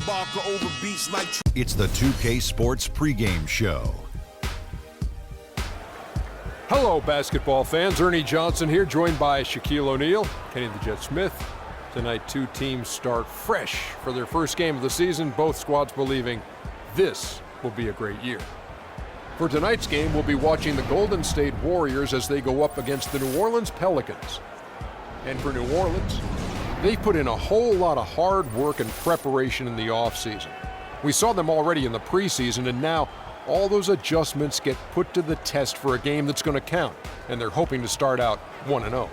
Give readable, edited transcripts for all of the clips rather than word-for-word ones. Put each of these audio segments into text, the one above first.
Barker over beats like. It's the 2K Sports pregame show. Hello, basketball fans. Ernie Johnson here, joined by Shaquille O'Neal, Kenny the Jet Smith. Tonight, two teams start fresh for their first game of the season, both squads believing this will be a great year. For tonight's game, we'll be watching the Golden State Warriors as they go up against the New Orleans Pelicans. And for New Orleans, they've put in a whole lot of hard work and preparation in the offseason. We saw them already in the preseason, and now all those adjustments get put to the test for a game that's going to count, and they're hoping to start out 1-0.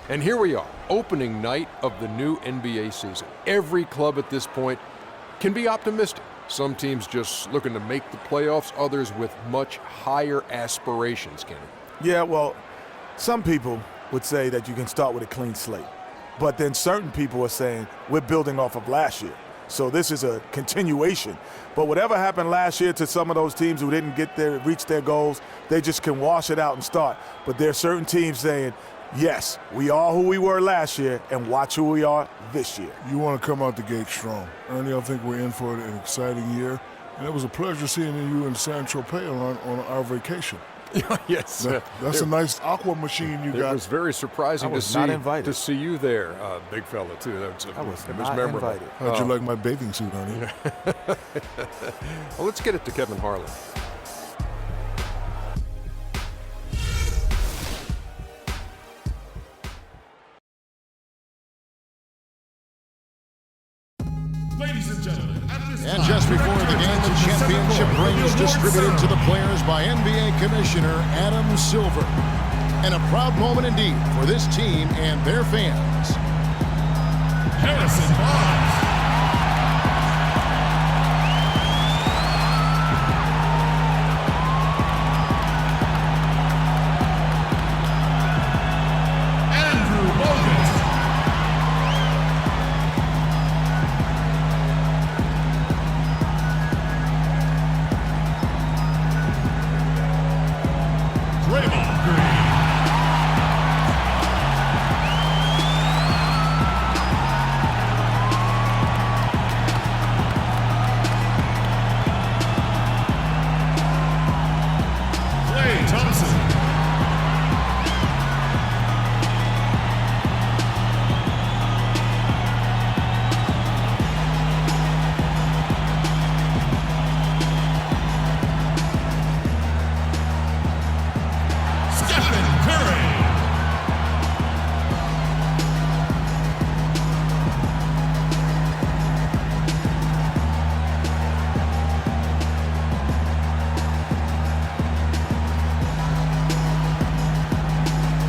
And here we are, opening night of the new NBA season. Every club at this point can be optimistic. Some teams just looking to make the playoffs, others with much higher aspirations, Kenny. Yeah, well, some people would say that you can start with a clean slate. But then certain people are saying we're building off of last year. So this is a continuation. But whatever happened last year to some of those teams who didn't reach their goals, they just can wash it out and start. But there are certain teams saying, yes, we are who we were last year, and watch who we are this year. You want to come out the gate strong. Ernie, I think we're in for an exciting year. And it was a pleasure seeing you in San Tropez on our vacation. Yes. That's a nice aqua machine you got. It was very surprisling to see you there, big fella, too. I was not memorable. Invited. How'd you like my bathing suit, Ernie? Well, let's get it to Kevin Harlan. Ladies and gentlemen, and just before the game, the championship ring is distributed to the players by NBA Commissioner Adam Silver. And a proud moment indeed for this team and their fans. Harrison Barnes. Andrew Bogut. Draymond Green. Klay Thompson. Stephen Curry.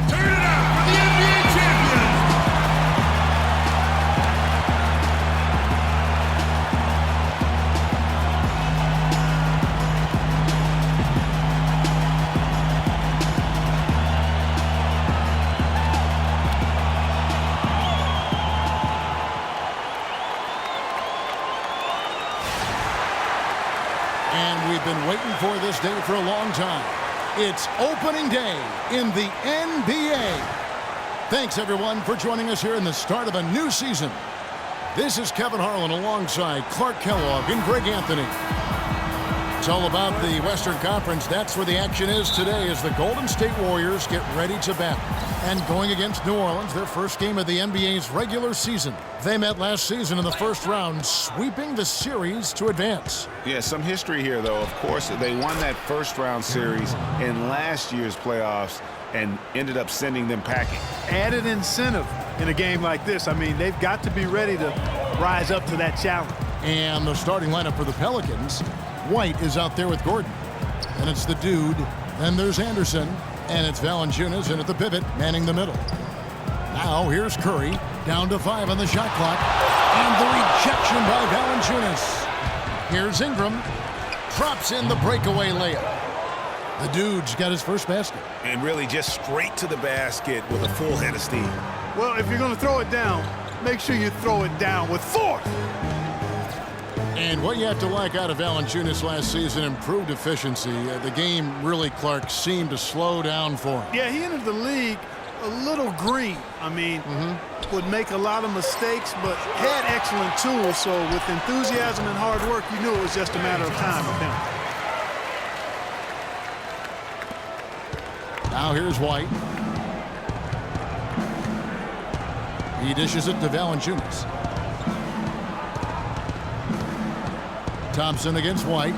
Turn it up for the NBA champions. And we've been waiting for this day for a long time. It's opening day in the NBA. Thanks, everyone, for joining us here in the start of a new season. This is Kevin Harlan alongside Clark Kellogg and Greg Anthony. It's all about the Western Conference. That's where the action is today as the Golden State Warriors get ready to battle. And going against New Orleans, their first game of the NBA's regular season. They met last season in the first round, sweeping the series to advance. Yeah, some history here, though. Of course, they won that first-round series in last year's playoffs and ended up sending them packing. Added incentive in a game like this. I mean, they've got to be ready to rise up to that challenge. And the starting lineup for the Pelicans, White is out there with Gordon. And it's the dude. Then there's Anderson. And it's Valanciunas in at the pivot, manning the middle. Now here's Curry, down to 5 on the shot clock. And the rejection by Valanciunas. Here's Ingram. Drops in the breakaway layup. The dude's got his first basket. And really just straight to the basket with a full head of steam. Well, if you're going to throw it down, make sure you throw it down with force. And what you have to like out of Valanciunas last season, improved efficiency. The game really, Clark, seemed to slow down for him. Yeah, he entered the league a little green. I mean, would make a lot of mistakes, but had excellent tools. So with enthusiasm and hard work, you knew it was just a matter of time with him. Now here's White. He dishes it to Valanciunas. Thompson against White.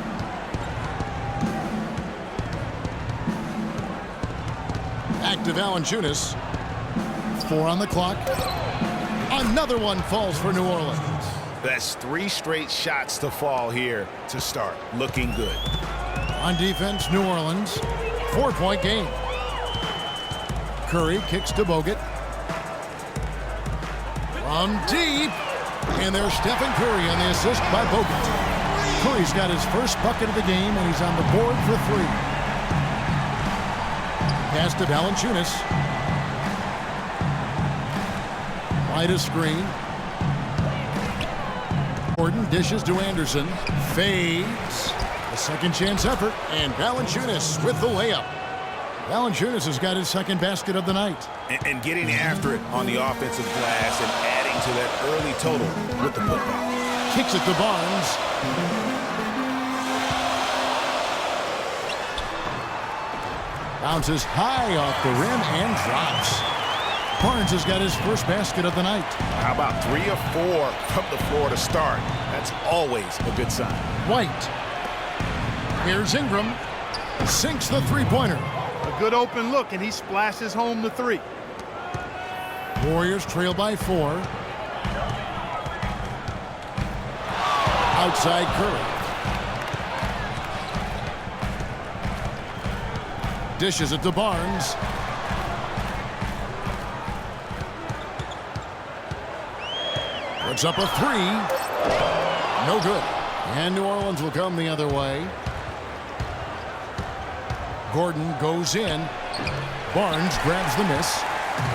Back to Valanciunas. 4 on the clock. Another one falls for New Orleans. That's 3 straight shots to fall here to start. Looking good. On defense, New Orleans. 4-point game. Curry kicks to Bogut. From deep. And there's Stephen Curry on the assist by Bogut. Curry's got his first bucket of the game, and he's on the board for 3. Pass to Valanciunas. Wide a screen. Gordon dishes to Anderson. Fades. A second chance effort, and Valanciunas with the layup. Valanciunas has got his second basket of the night. And getting after it on the offensive glass and adding to that early total with the putback. Kicks it to Barnes. Bounces high off the rim and drops. Barnes has got his first basket of the night. How about 3 of 4 from the floor to start? That's always a good sign. White. Here's Ingram. Sinks the three-pointer. A good open look, and he splashes home the 3. Warriors trail by 4. Outside Curry. Dishes it to Barnes. Puts up a 3. No good. And New Orleans will come the other way. Gordon goes in. Barnes grabs the miss.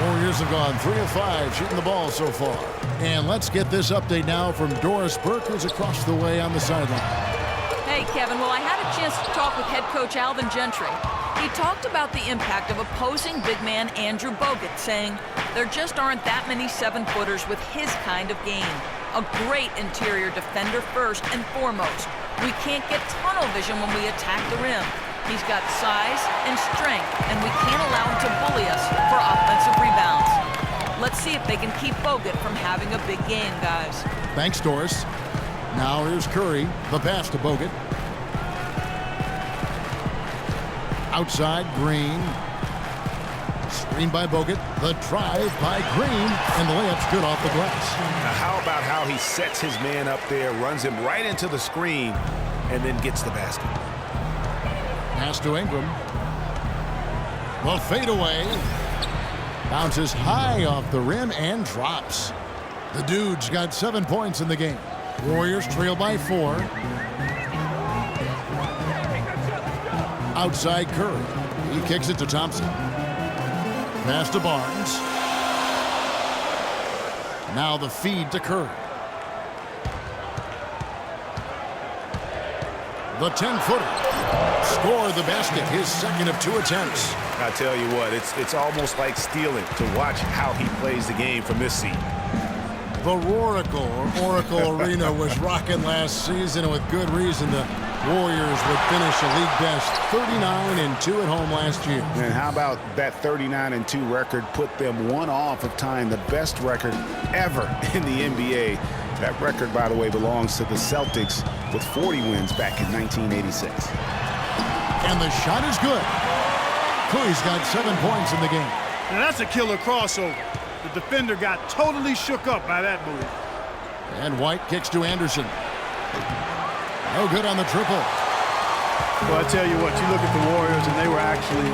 Warriors have gone 3 of 5 shooting the ball so far. And let's get this update now from Doris Burke, who's across the way on the sideline. Hey, Kevin. Well, I had a chance to talk with head coach Alvin Gentry. He talked about the impact of opposing big man Andrew Bogut, saying there just aren't that many 7-footers with his kind of game. A great interior defender first and foremost. We can't get tunnel vision when we attack the rim. He's got size and strength, and we can't allow him to bully us for offensive rebounds. Let's see if they can keep Bogut from having a big game, guys. Thanks, Doris. Now here's Curry. The pass to Bogut. Outside, Green. Screen by Bogut. The drive by Green. And the layup's good off the glass. Now, how about how he sets his man up there, runs him right into the screen, and then gets the basket. Pass to Ingram. The fadeaway. Bounces high off the rim and drops. The Dude's got 7 points in the game. Warriors trail by 4. Outside Curry. He kicks it to Thompson. Pass to Barnes. Now the feed to Curry. The 10-footer. Score the basket, his second of 2 attempts. I tell you what, it's almost like stealing to watch how he plays the game from this seat. The Roracle, or Oracle Arena, was rocking last season, and with good reason. The Warriors would finish a league best 39-2 at home last year. And how about that 39-2 record put them 1 off of tying the best record ever in the NBA. That record, by the way, belongs to the Celtics with 40 wins back in 1986. And the shot is good. Curry's got 7 points in the game. Now that's a killer crossover. The defender got totally shook up by that move. And White kicks to Anderson. No good on the triple. Well, I tell you what, you look at the Warriors, and they were actually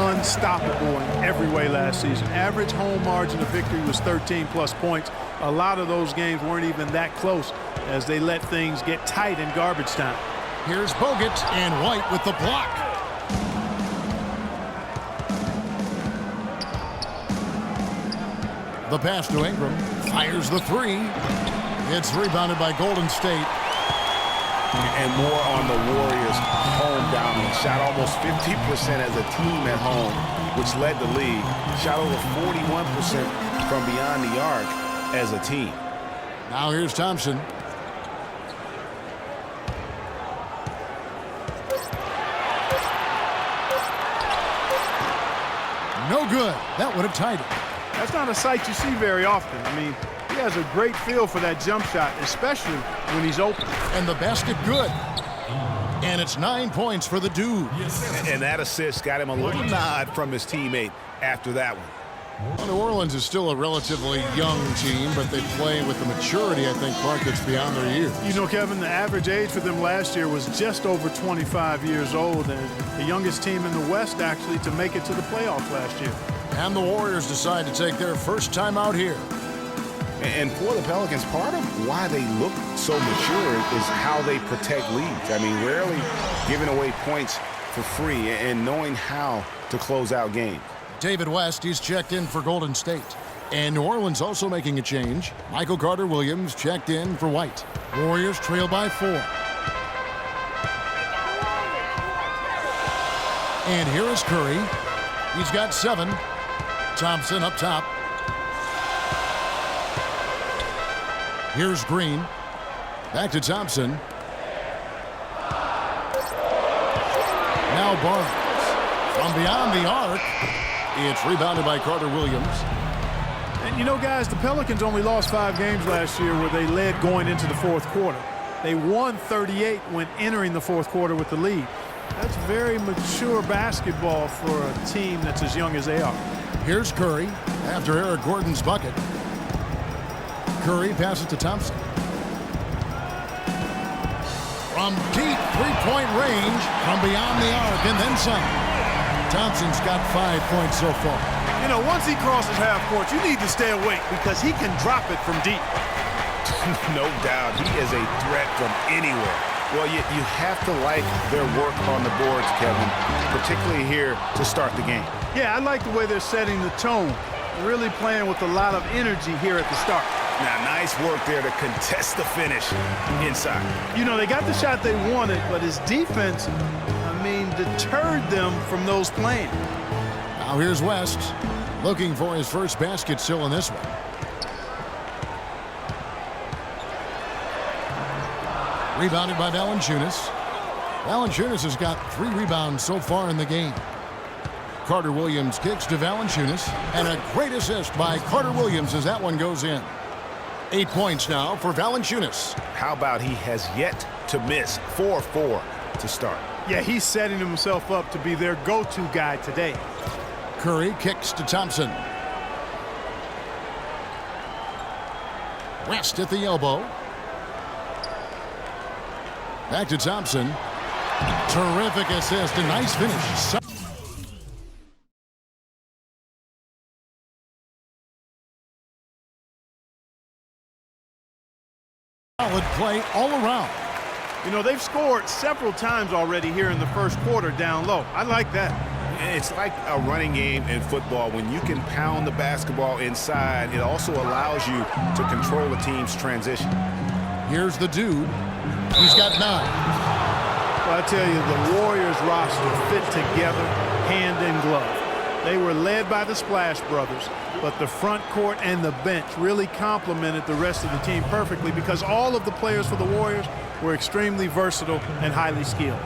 unstoppable in every way last season. Average home margin of victory was 13-plus points. A lot of those games weren't even that close as they let things get tight in garbage time. Here's Bogut and White with the block. The pass to Ingram. Fires the 3. It's rebounded by Golden State. and more on the Warriors' home dominance. Shot almost 50% as a team at home, which led the league. Shot over 41% from beyond the arc as a team. Now here's Thompson. No good. That would have tied it. That's not a sight you see very often. I mean, he has a great feel for that jump shot, especially when he's open. And the basket good. And it's 9 points for the dude. And that assist got him a little nod from his teammate after that one. Well, New Orleans is still a relatively young team, but they play with the maturity, I think, Clark, that's beyond their years. You know, Kevin, the average age for them last year was just over 25 years old, and the youngest team in the West, actually, to make it to the playoffs last year. And the Warriors decide to take their first time out here. And for the Pelicans, part of why they look so mature is how they protect leads. I mean, rarely giving away points for free and knowing how to close out games. David West, he's checked in for Golden State. And New Orleans also making a change. Michael Carter-Williams checked in for White. Warriors trail by 4. And here is Curry. He's got 7. Thompson up top. Here's Green. Back to Thompson. Now Barnes. From beyond the arc. It's rebounded by Carter-Williams. And you know, guys, the Pelicans only lost 5 games last year where they led going into the fourth quarter. They won 38 when entering the fourth quarter with the lead. That's very mature basketball for a team that's as young as they are. Here's Curry after Eric Gordon's bucket. Curry passes to Thompson. From deep three-point range, from beyond the arc, and then some. Thompson's got 5 points so far. You know, once he crosses half court, you need to stay awake because he can drop it from deep. No doubt. He is a threat from anywhere. Well, you have to like their work on the boards, Kevin, particularly here to start the game. Yeah, I like the way they're setting the tone. Really playing with a lot of energy here at the start. Now, nice work there to contest the finish inside. You know, they got the shot they wanted, but his defense, deterred them from those playing. Now here's West, looking for his first basket still in this one. Rebounded by Valanciunas. Valanciunas has got 3 rebounds so far in the game. Carter-Williams kicks to Valanciunas, and a great assist by Carter-Williams as that one goes in. 8 points now for Valanciunas. How about he has yet to miss 4-4 to start? Yeah, he's setting himself up to be their go-to guy today. Curry kicks to Thompson. West at the elbow. Back to Thompson. Terrific assist, a nice finish. Solid play all around. You know, they've scored several times already here in the first quarter down low. I like that. It's like a running game in football. When you can pound the basketball inside, it also allows you to control a team's transition. Here's the dude. He's got 9. Well, I tell you, the Warriors roster fit together hand in glove. They were led by the Splash Brothers, but the front court and the bench really complemented the rest of the team perfectly because all of the players for the Warriors were extremely versatile and highly skilled.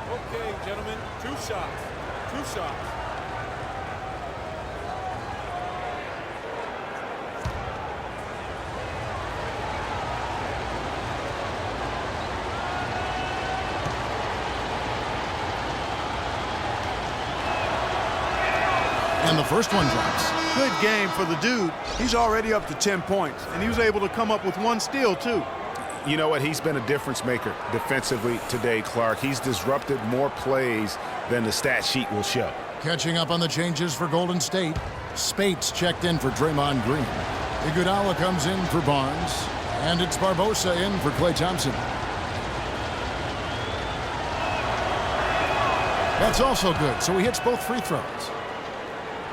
Okay, gentlemen, 2 shots. 2 shots. And the first one drops. Good game for the dude. He's already up to 10 points, and he was able to come up with 1 steal, too. You know what? He's been a difference maker defensively today, Clark. He's disrupted more plays than the stat sheet will show. Catching up on the changes for Golden State. Spates checked in for Draymond Green. Iguodala comes in for Barnes. And it's Barbosa in for Klay Thompson. That's also good, so he hits both free throws.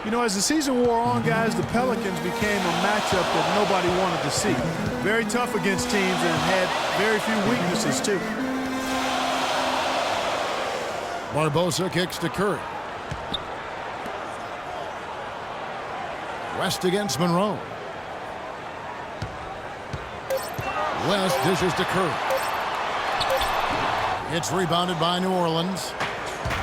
You know, as the season wore on, guys, the Pelicans became a matchup that nobody wanted to see. Very tough against teams and had very few weaknesses, too. Barbosa kicks to Curry. West against Monroe. West dishes to Curry. It's rebounded by New Orleans.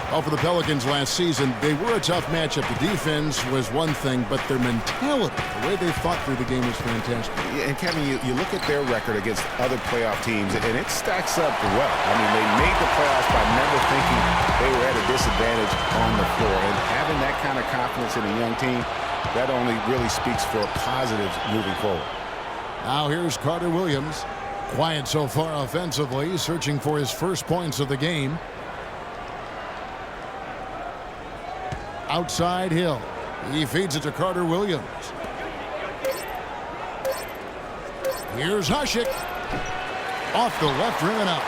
Well, for the Pelicans last season, they were a tough matchup. The defense was one thing, but their mentality, the way they fought through the game was fantastic. Yeah, and Kevin, you look at their record against other playoff teams, and it stacks up well. I mean, they made the playoffs by never thinking they were at a disadvantage on the floor. And having that kind of confidence in a young team, that only really speaks for positives moving forward. Now here's Carter Williams. Quiet so far offensively, searching for his first points of the game. Outside Hill. He feeds it to Carter Williams. Here's Hushik. Off the left rim and out.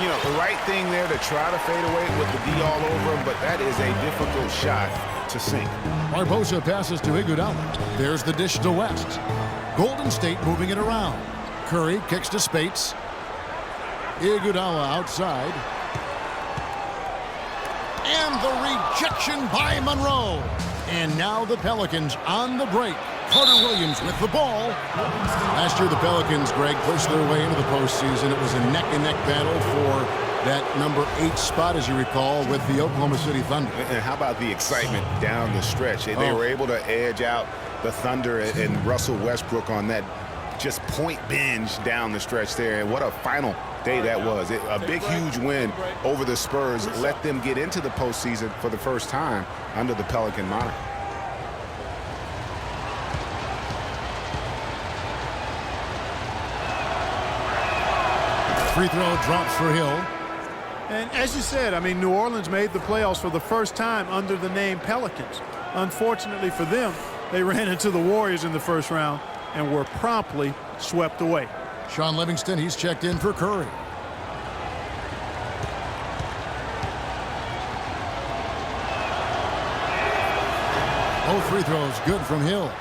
You know, the right thing there to try to fade away with the D all over him, but that is a difficult shot to sink. Barbosa passes to Iguodala. There's the dish to West. Golden State moving it around. Curry kicks to Spates. Iguodala outside. And the rejection by Monroe. And now the Pelicans on the break. Carter Williams with the ball. Last year the Pelicans, Greg, pushed their way into the postseason. It was a neck-and-neck battle for that number 8 spot, as you recall, with the Oklahoma City Thunder. And how about the excitement down the stretch? They were able to edge out the Thunder and Russell Westbrook on that just point binge down the stretch there. And what a final day that was. A big, huge win over the Spurs let them get into the postseason for the first time under the Pelican moniker. Free throw drops for Hill. And as you said, I mean, New Orleans made the playoffs for the first time under the name Pelicans. Unfortunately for them, they ran into the Warriors in the first round and were promptly swept away. Sean Livingston, he's checked in for Curry. Both free throws good from Hill.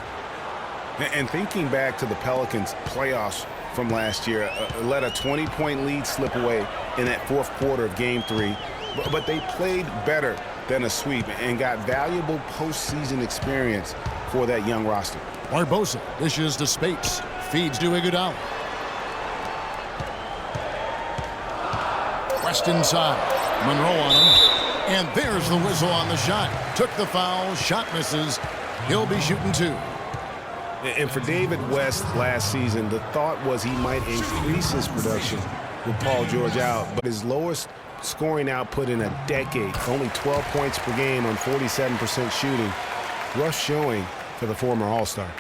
And thinking back to the Pelicans playoffs from last year, let a 20-point lead slip away in that fourth quarter of Game 3. But they played better than a sweep and got valuable postseason experience for that young roster. Barbosa dishes to Spates. Feeds to Iguodala. West inside. Monroe on him. And there's the whistle on the shot. Took the foul. Shot misses. He'll be shooting 2. And for David West last season, the thought was he might increase his production with Paul George out. But his lowest scoring output in a decade, only 12 points per game on 47% shooting. Rough showing for the former All-Star.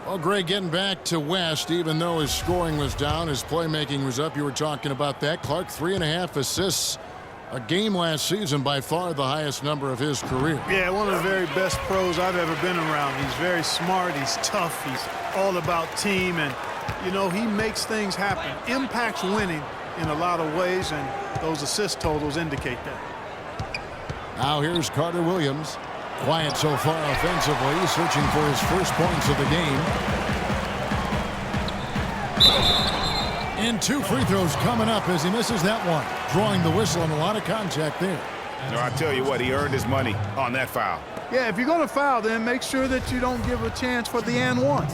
Well, Greg, getting back to West, even though his scoring was down, his playmaking was up. You were talking about that. Clark, 3.5 assists a game last season, by far the highest number of his career. Yeah, one of the very best pros I've ever been around. He's very smart. He's tough. He's all about team. And, you know, he makes things happen. Impacts winning in a lot of ways, and those assist totals indicate that. Now here's Carter Williams. Quiet so far offensively, searching for his first points of the game. And 2 free throws coming up as he misses that one. Drawing the whistle and a lot of contact there. No, I tell you what, he earned his money on that foul. Yeah, if you're going to foul, then make sure that you don't give a chance for the and one.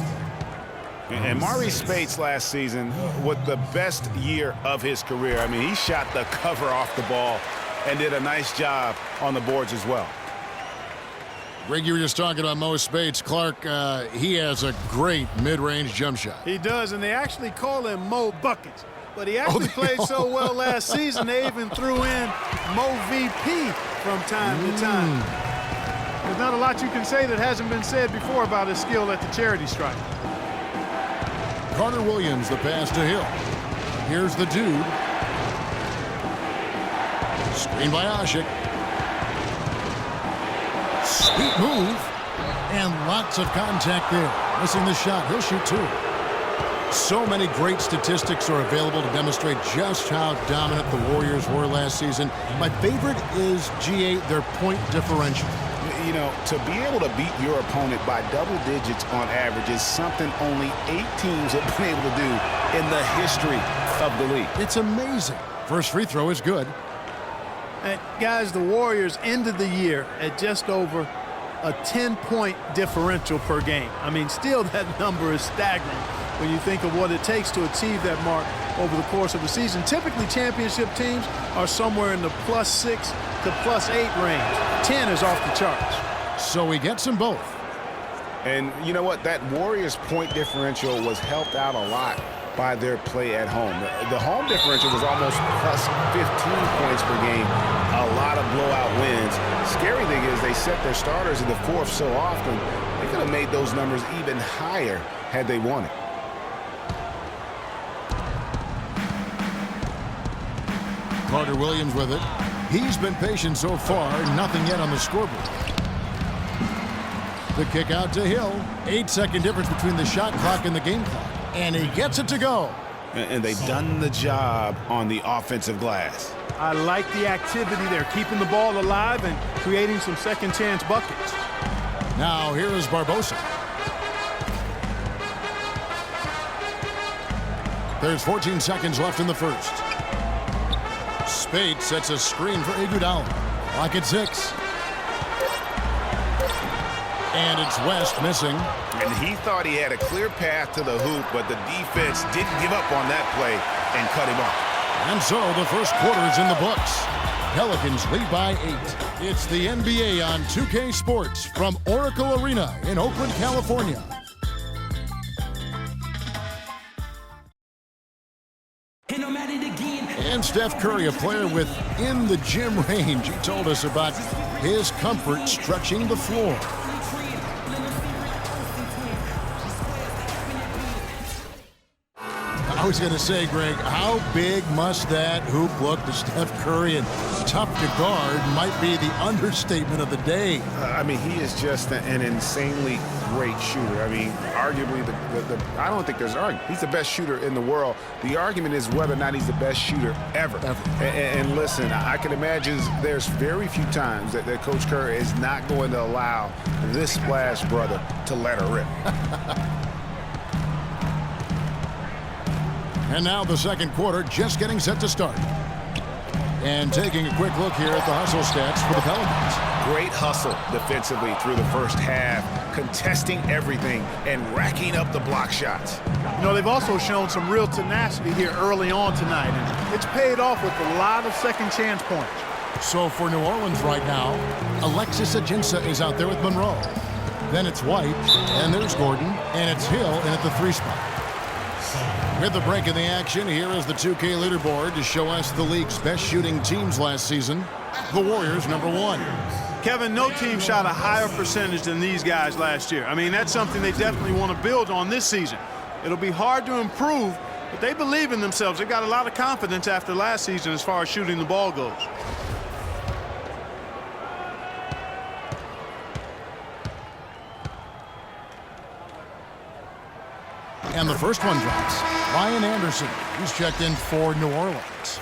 And Maurice Spates last season with the best year of his career. I mean, he shot the cover off the ball and did a nice job on the boards as well. Greg, you were just talking about Mo Spates. Clark, he has a great mid-range jump shot. He does, and they actually call him Mo Buckets. But he actually played so well last season, they even threw in Mo VP from time to time. There's not a lot you can say that hasn't been said before about his skill at the charity stripe. Carter Williams, the pass to Hill. Here's the dude. Screen by Ashik. Sweet move. And lots of contact there. Missing the shot. He'll shoot 2. So many great statistics are available to demonstrate just how dominant the Warriors were last season. My favorite is, G8, their point differential. You know, to be able to beat your opponent by double digits on average is something only 8 teams have been able to do in the history of the league. It's amazing. First free throw is good. And guys, the Warriors ended the year at just over a 10-point differential per game. I mean, still that number is staggering when you think of what it takes to achieve that mark over the course of the season. Typically, championship teams are somewhere in the +6 to +8 range. 10 is off the charts. So he gets them both. And you know what? That Warriors point differential was helped out a lot by their play at home. The home differential was almost +15 points per game. A lot of blowout wins. Scary thing is they set their starters in the fourth so often, they could have made those numbers even higher had they wanted. Carter Williams with it. He's been patient so far, nothing yet on the scoreboard. The kick out to Hill. 8-second difference between the shot clock and the game clock. And he gets it to go. And they've done the job on the offensive glass. I like the activity. They're keeping the ball alive and creating some second chance buckets. Now here is Barbosa. There's 14 seconds left in the first. Spate sets a screen for Iguodala. Clock at 6. And it's West missing. And he thought he had a clear path to the hoop, but the defense didn't give up on that play and cut him off. And so the first quarter is in the books. Pelicans lead by 8. It's the NBA on 2K Sports from Oracle Arena in Oakland, California. And Steph Curry, a player with in the gym range, he told us about his comfort stretching the floor. I was going to say, Greg, how big must that hoop look to Steph Curry? And tough to guard might be the understatement of the day. I mean, he is just an insanely great shooter. I mean, arguably, I don't think there's an argument. He's the best shooter in the world. The argument is whether or not he's the best shooter ever. And listen, I can imagine there's very few times that Coach Curry is not going to allow this splash brother to let her rip. And now the second quarter just getting set to start. And taking a quick look here at the hustle stats for the Pelicans. Great hustle defensively through the first half, contesting everything and racking up the block shots. You know, they've also shown some real tenacity here early on tonight, and it's paid off with a lot of second chance points. So for New Orleans right now, Alexis Ajinça is out there with Monroe. Then it's White, and there's Gordon, and it's Hill in at the 3 spot. With the break in the action, here is the 2K leaderboard to show us the league's best shooting teams last season. The Warriors, #1. Kevin, no team shot a higher percentage than these guys last year. I mean, that's something they definitely want to build on this season. It'll be hard to improve, but they believe in themselves. They've got a lot of confidence after last season as far as shooting the ball goes. And the first one drops. Ryan Anderson, who's checked in for New Orleans.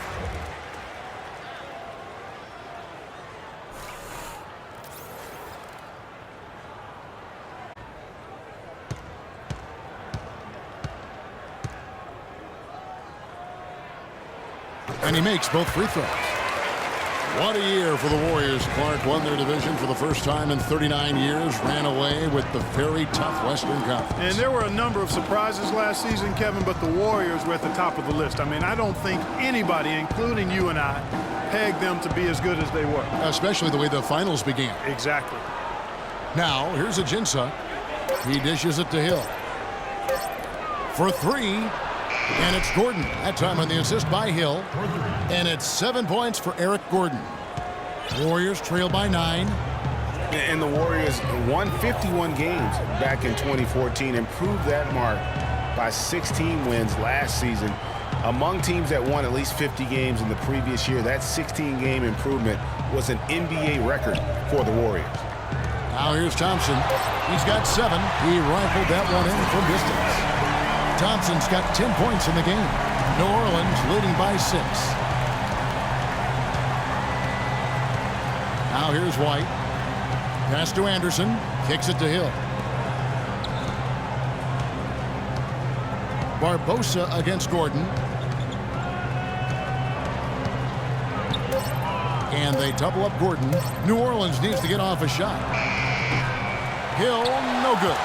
And he makes both free throws. What a year for the Warriors. Clark won their division for the first time in 39 years, ran away with the very tough Western Conference. And there were a number of surprises last season, Kevin, but the Warriors were at the top of the list. I mean, I don't think anybody, including you and I, pegged them to be as good as they were. Especially the way the finals began. Exactly. Now, here's Ajinça. He dishes it to Hill. For 3. And it's Gordon. That time on the assist by Hill. And it's 7 points for Eric Gordon. Warriors trail by 9. And the Warriors won 51 games back in 2014, improved that mark by 16 wins last season. Among teams that won at least 50 games in the previous year, that 16-game improvement was an NBA record for the Warriors. Now here's Thompson. He's got 7. He rifled that one in from distance. Thompson's got 10 points in the game. New Orleans leading by 6. Now here's White. Pass to Anderson. Kicks it to Hill. Barbosa against Gordon. And they double up Gordon. New Orleans needs to get off a shot. Hill, no good.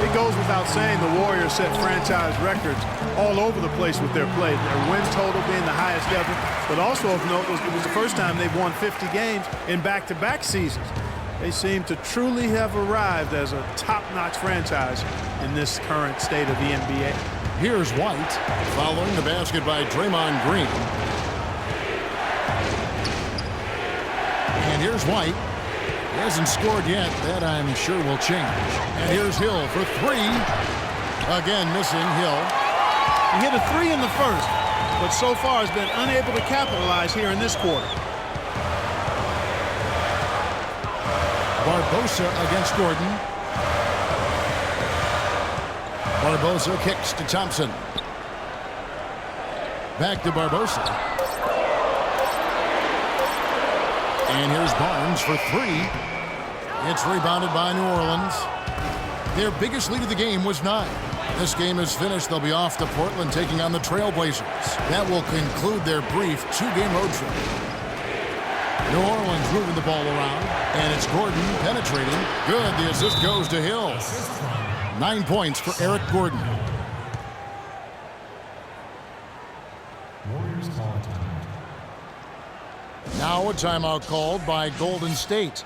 It goes without saying the Warriors set franchise records all over the place with their play. Their win total being the highest ever, but also of note it was the first time they've won 50 games in back-to-back seasons. They seem to truly have arrived as a top-notch franchise in this current state of the NBA. Here's White following the basket by Draymond Green. And here's White. He hasn't scored yet. That I'm sure will change. And here's Hill for three. Again, missing Hill. He hit a three in the first, but so far has been unable to capitalize here in this quarter. Barbosa against Gordon. Barbosa kicks to Thompson. Back to Barbosa. And here's Barnes for three. It's rebounded by New Orleans. Their biggest lead of the game was 9. This game is finished. They'll be off to Portland taking on the Trailblazers. That will conclude their brief 2-game road trip. New Orleans moving the ball around, and it's Gordon penetrating. Good. The assist goes to Hill. 9 points for Eric Gordon. Now a timeout called by Golden State.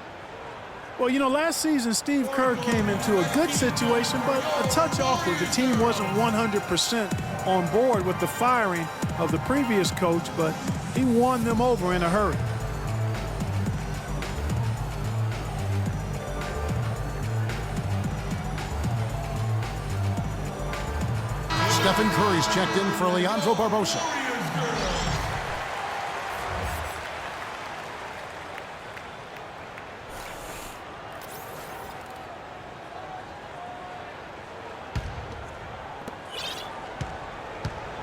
Well, you know, last season Steve Kerr came into a good situation, but a touch awkward. The team wasn't 100% on board with the firing of the previous coach, but he won them over in a hurry. Stephen Curry's checked in for Leandro Barbosa.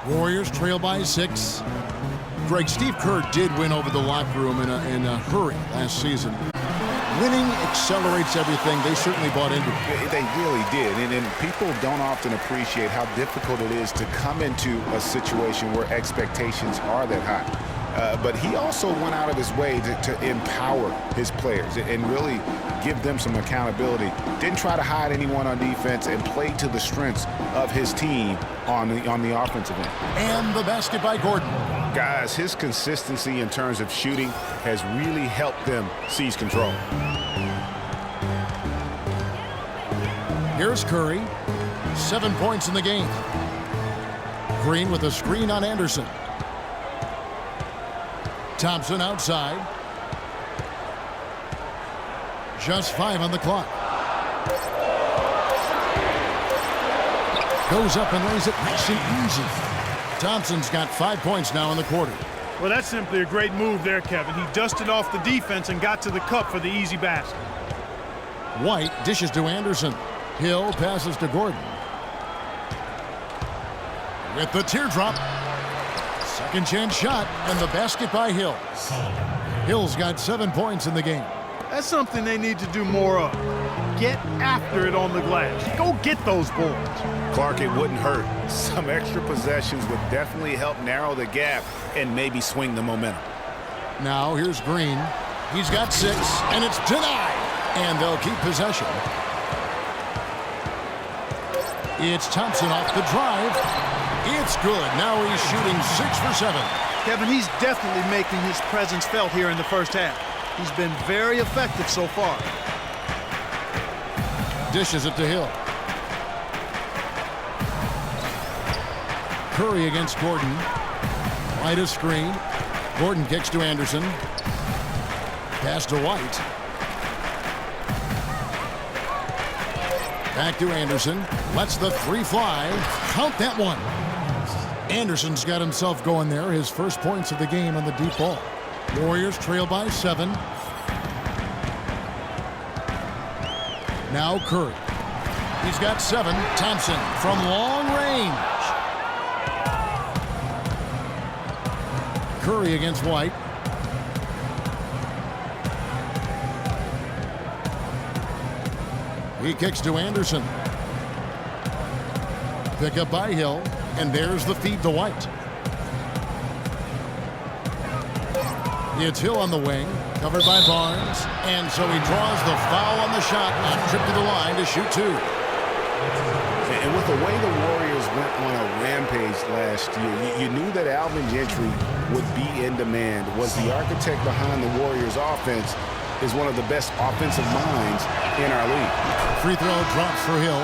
Warriors trail by 6. Greg, Steve Kerr did win over the locker room in a hurry last season. Winning accelerates everything. They certainly bought into it. They really did. And people don't often appreciate how difficult it is to come into a situation where expectations are that high. But he also went out of his way to empower his players and really give them some accountability. Didn't try to hide anyone on defense and played to the strengths of his team on the offensive end. And the basket by Gordon. Guys, his consistency in terms of shooting has really helped them seize control. Here's Curry. 7 points in the game. Green with a screen on Anderson. Thompson outside. Just 5 on the clock. Goes up and lays it nice and easy. Thompson's got 5 points now in the quarter. Well, that's simply a great move there, Kevin. He dusted off the defense and got to the cup for the easy basket. White dishes to Anderson. Hill passes to Gordon. With the teardrop. Second chance shot, and the basket by Hill. Hill's got 7 points in the game. That's something they need to do more of. Get after it on the glass. Go get those boards. Clark, it wouldn't hurt. Some extra possessions would definitely help narrow the gap and maybe swing the momentum. Now here's Green. He's got 6, and it's denied. And they'll keep possession. It's Thompson off the drive. It's good. Now he's shooting 6 for 7. Kevin, he's definitely making his presence felt here in the first half. He's been very effective so far. Dishes it to Hill. Curry against Gordon. White a screen. Gordon kicks to Anderson. Pass to White. Back to Anderson. Lets the 3 fly. Count that one. Anderson's got himself going there. His first points of the game on the deep ball. Warriors trail by 7. Now Curry. He's got 7. Thompson from long range. Curry against White. He kicks to Anderson. Pick up by Hill, and there's the feed to White. It's Hill on the wing, covered by Barnes, and so he draws the foul on the shot and trip to the line to shoot 2. And with the way the Warriors went on a rampage last year, you knew that Alvin Gentry would be in demand. Was the architect behind the Warriors' offense, is one of the best offensive minds in our league. Free throw drops for Hill.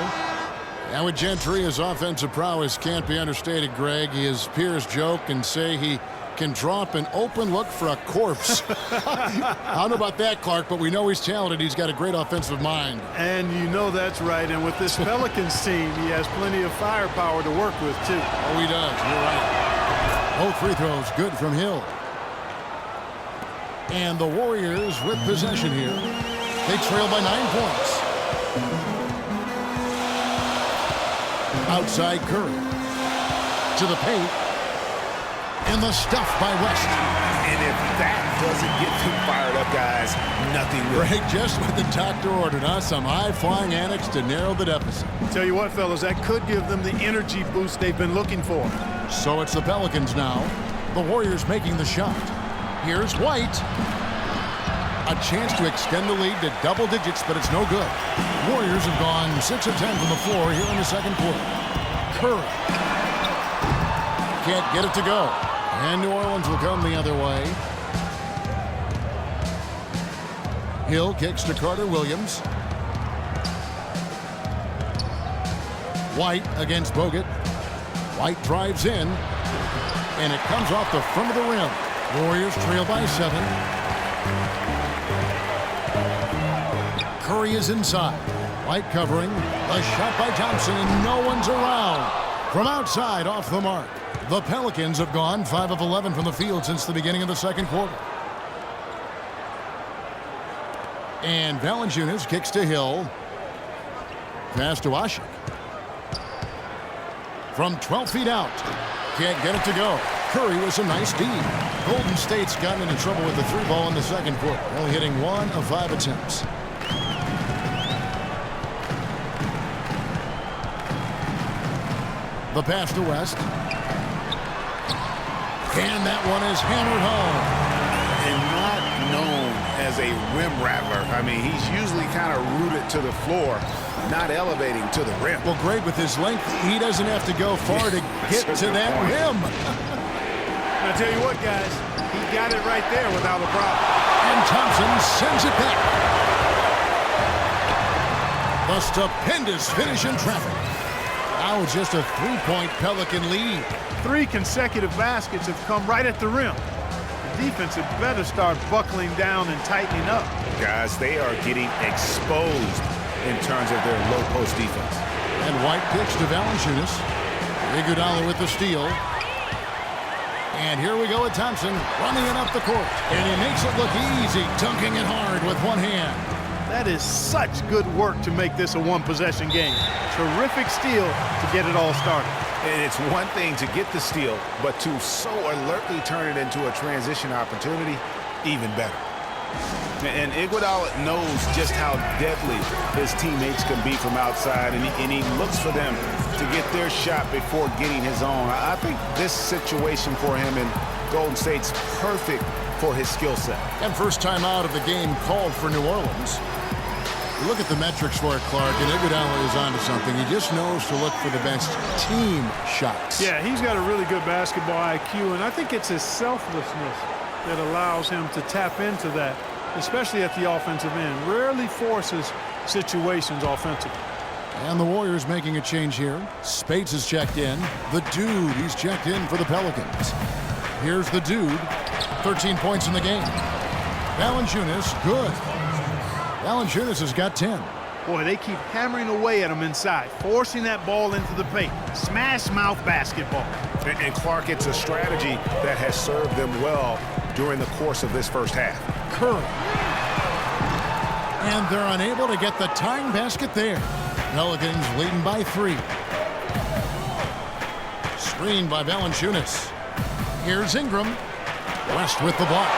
And with Gentry, his offensive prowess can't be understated, Greg. His peers joke and say he can drop an open look for a corpse. I don't know about that, Clark, but we know he's talented. He's got a great offensive mind. And you know that's right. And with this Pelicans team, he has plenty of firepower to work with, too. Oh, he does. You're right. Both free throws good from Hill. And the Warriors with possession here. They trail by 9 points. Outside Curry. To the paint. And the stuff by West. And if that doesn't get them fired up, guys, nothing will. Greg, just what the doctor ordered, huh? Some high-flying annex to narrow the deficit. Tell you what, fellas, that could give them the energy boost they've been looking for. So it's the Pelicans now. The Warriors making the shot. Here's White. A chance to extend the lead to double digits, but it's no good. Warriors have gone 6 of 10 from the floor here in the second quarter. Curry. Can't get it to go. And New Orleans will come the other way. Hill kicks to Carter Williams. White against Bogut. White drives in. And it comes off the front of the rim. Warriors trail by 7. Curry is inside. White covering. A shot by Thompson, and no one's around. From outside, off the mark. The Pelicans have gone 5 of 11 from the field since the beginning of the second quarter. And Valanciunas kicks to Hill. Pass to Ashik. From 12 feet out. Can't get it to go. Curry with a nice D. Golden State's gotten into trouble with the 3-ball in the second quarter, only hitting 1 of 5 attempts. The pass to West. And that one is hammered home. And not known as a rim rattler. I mean, he's usually kind of rooted to the floor, not elevating to the rim. Well, Greg, with his length, he doesn't have to go far to get to that rim. I tell you what, guys, he got it right there without a problem. And Thompson sends it back. A stupendous finish in traffic. Now just a 3-point Pelican lead. 3 consecutive baskets have come right at the rim. The defense had better start buckling down and tightening up. Guys, they are getting exposed in terms of their low post defense. And White kicks to Valanciunas. Iguodala with the steal. And here we go with Thompson running it up the court. And he makes it look easy, dunking it hard with one hand. That is such good work to make this a one-possession game. Terrific steal to get it all started. And it's one thing to get the steal, but to so alertly turn it into a transition opportunity, even better. And Iguodala knows just how deadly his teammates can be from outside, and he looks for them to get their shot before getting his own. I think this situation for him in Golden State's perfect for his skill set. And first time out of the game called for New Orleans. Look at the metrics for it, Clark, and Iguodala is onto something. He just knows to look for the best team shots. Yeah, he's got a really good basketball IQ, and I think it's his selflessness that allows him to tap into that, especially at the offensive end. Rarely forces situations offensively. And the Warriors making a change here. Spates is checked in. The Dude, he's checked in for the Pelicans. Here's the Dude. 13 points in the game. Valanciunas, good. Valanciunas has got 10. Boy, they keep hammering away at him inside, forcing that ball into the paint. Smash mouth basketball. And Clark, it's a strategy that has served them well during the course of this first half. Curry. And they're unable to get the tying basket there. Pelicans leading by 3. Screened by Valanciunas. Here's Ingram. West with the block.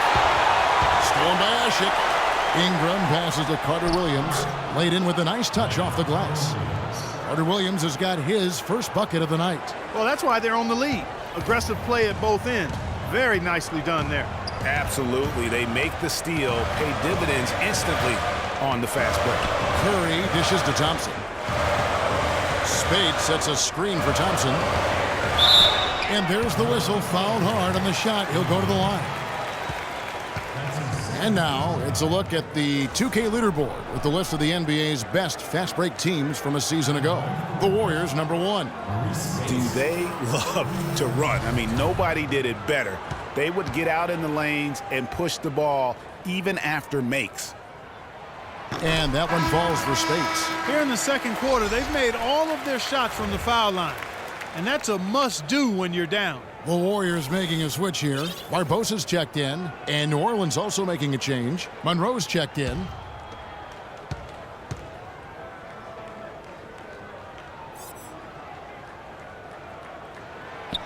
Stolen by Ashik. Ingram passes to Carter Williams. Laid in with a nice touch off the glass. Carter Williams has got his first bucket of the night. Well, that's why they're on the lead. Aggressive play at both ends. Very nicely done there. Absolutely. They make the steal, pay dividends instantly on the fast break. Curry dishes to Thompson. Spade sets a screen for Thompson. And there's the whistle. Fouled hard on the shot. He'll go to the line. And now it's a look at the 2K leaderboard with the list of the NBA's best fast break teams from a season ago. The Warriors, #1. Do they love to run? I mean, nobody did it better. They would get out in the lanes and push the ball even after makes. And that one falls for Spades. Here in the second quarter, they've made all of their shots from the foul line. And that's a must-do when you're down. The Warriors making a switch here. Barbosa's checked in. And New Orleans also making a change. Monroe's checked in.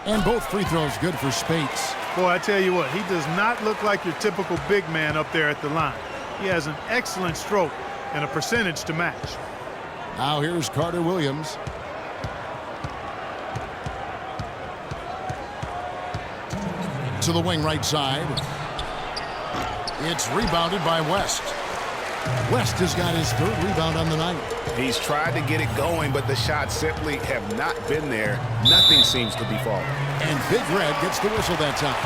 And both free throws good for Spades. Boy, I tell you what, he does not look like your typical big man up there at the line. He has an excellent stroke and a percentage to match. Now here's Carter Williams. To the wing right side. It's rebounded by West. West has got his third rebound on the night. He's tried to get it going, but the shots simply have not been there. Nothing seems to be falling. And Big Red gets the whistle that time.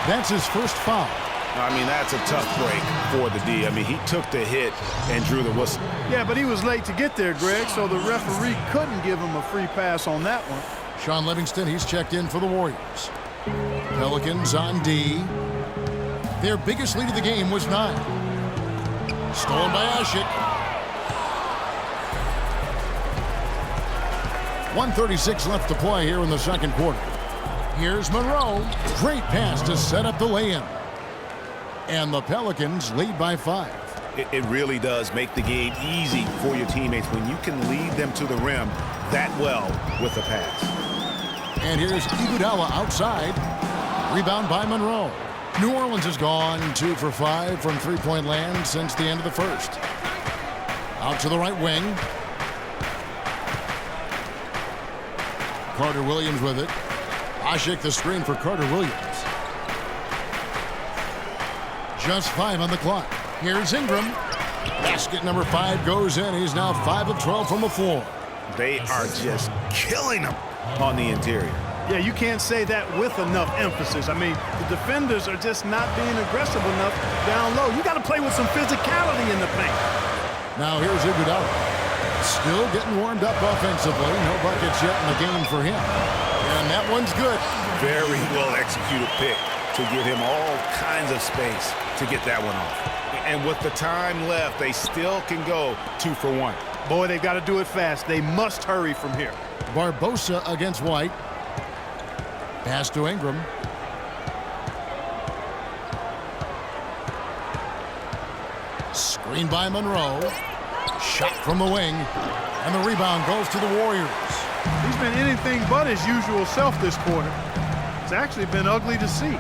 That's his first foul. I mean, that's a tough break for the D. I mean, he took the hit and drew the whistle. Yeah, but he was late to get there, Greg, so the referee couldn't give him a free pass on that one. Sean Livingston, he's checked in for the Warriors. Pelicans on D. Their biggest lead of the game was 9. Stolen by Ashik. 1:36 left to play here in the second quarter. Here's Monroe. Great pass to set up the lay-in. And the Pelicans lead by 5. It really does make the game easy for your teammates when you can lead them to the rim that well with a pass. And here's Iguodala outside. Rebound by Monroe. New Orleans has gone 2 for 5 from three-point land since the end of the first. Out to the right wing. Carter Williams with it. Ashik the screen for Carter Williams. Just 5 on the clock. Here's Ingram. Basket number 5 goes in. He's now 5 of 12 from the floor. They are just killing them on the interior. Yeah, you can't say that with enough emphasis. I mean, the defenders are just not being aggressive enough down low. You got to play with some physicality in the paint. Now here's Iguodala. Still getting warmed up offensively. No buckets yet in the game for him. And that one's good. Very well executed pick to give him all kinds of space to get that one off. And with the time left, they still can go 2 for 1. Boy, they've got to do it fast. They must hurry from here. Barbosa against White. Pass to Ingram. Screen by Monroe. Shot from the wing. And the rebound goes to the Warriors. He's been anything but his usual self this quarter. It's actually been ugly to see.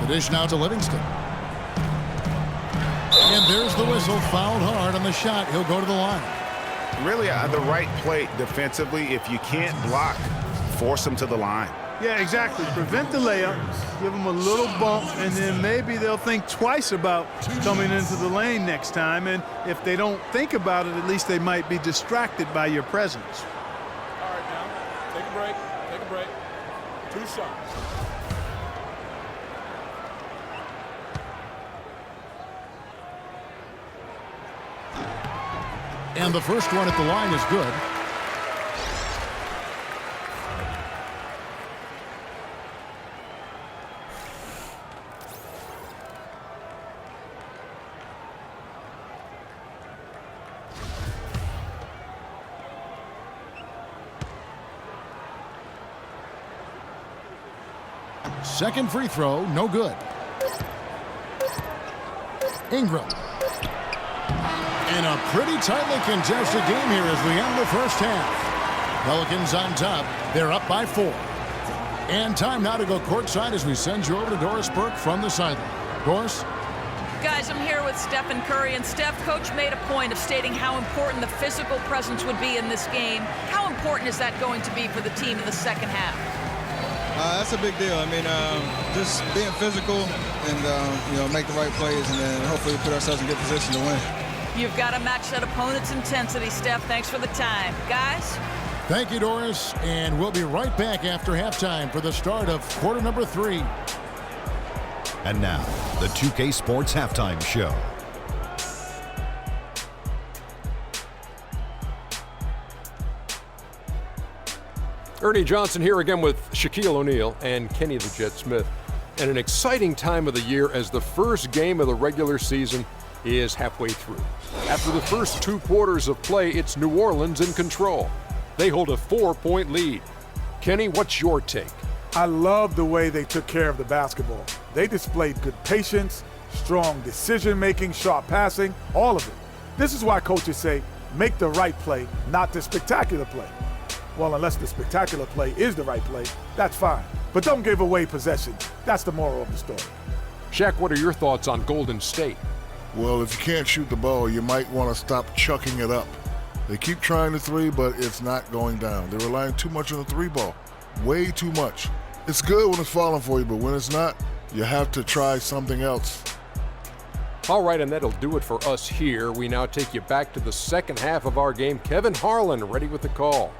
The dish now to Livingston. And there's the whistle. Fouled hard on the shot. He'll go to the line. Really, the right play defensively. If you can't block, force him to the line. Yeah, exactly. Prevent the layup, give them a little bump, and then maybe they'll think twice about coming into the lane next time. And if they don't think about it, at least they might be distracted by your presence. All right, now, take a break. Take a break. 2 shots. And the first one at the line is good. Second free throw, no good. Ingram. In a pretty tightly contested game here as we end the first half. Pelicans on top. They're up by 4. And time now to go courtside as we send you over to Doris Burke from the sideline. Doris? Guys, I'm here with Stephen Curry, and Steph, Coach made a point of stating how important the physical presence would be in this game. How important is that going to be for the team in the second half? That's a big deal. I mean, just being physical and, make the right plays, and then hopefully put ourselves in good position to win. You've got to match that opponent's intensity, Steph. Thanks for the time. Guys? Thank you, Doris. And we'll be right back after halftime for the start of quarter number 3. And now, the 2K Sports Halftime Show. Ernie Johnson here again with Shaquille O'Neal and Kenny the Jet Smith. And an exciting time of the year as the first game of the regular season is halfway through. After the first 2 quarters of play, it's New Orleans in control. They hold a 4-point lead. Kenny, what's your take? I love the way they took care of the basketball. They displayed good patience, strong decision-making, sharp passing, all of it. This is why coaches say, make the right play, not the spectacular play. Well, unless the spectacular play is the right play, that's fine. But don't give away possession. That's the moral of the story. Shaq, what are your thoughts on Golden State? Well, if you can't shoot the ball, you might want to stop chucking it up. They keep trying the 3, but it's not going down. They're relying too much on the 3 ball. Way too much. It's good when it's falling for you, but when it's not, you have to try something else. All right, and that'll do it for us here. We now take you back to the second half of our game. Kevin Harlan ready with the call.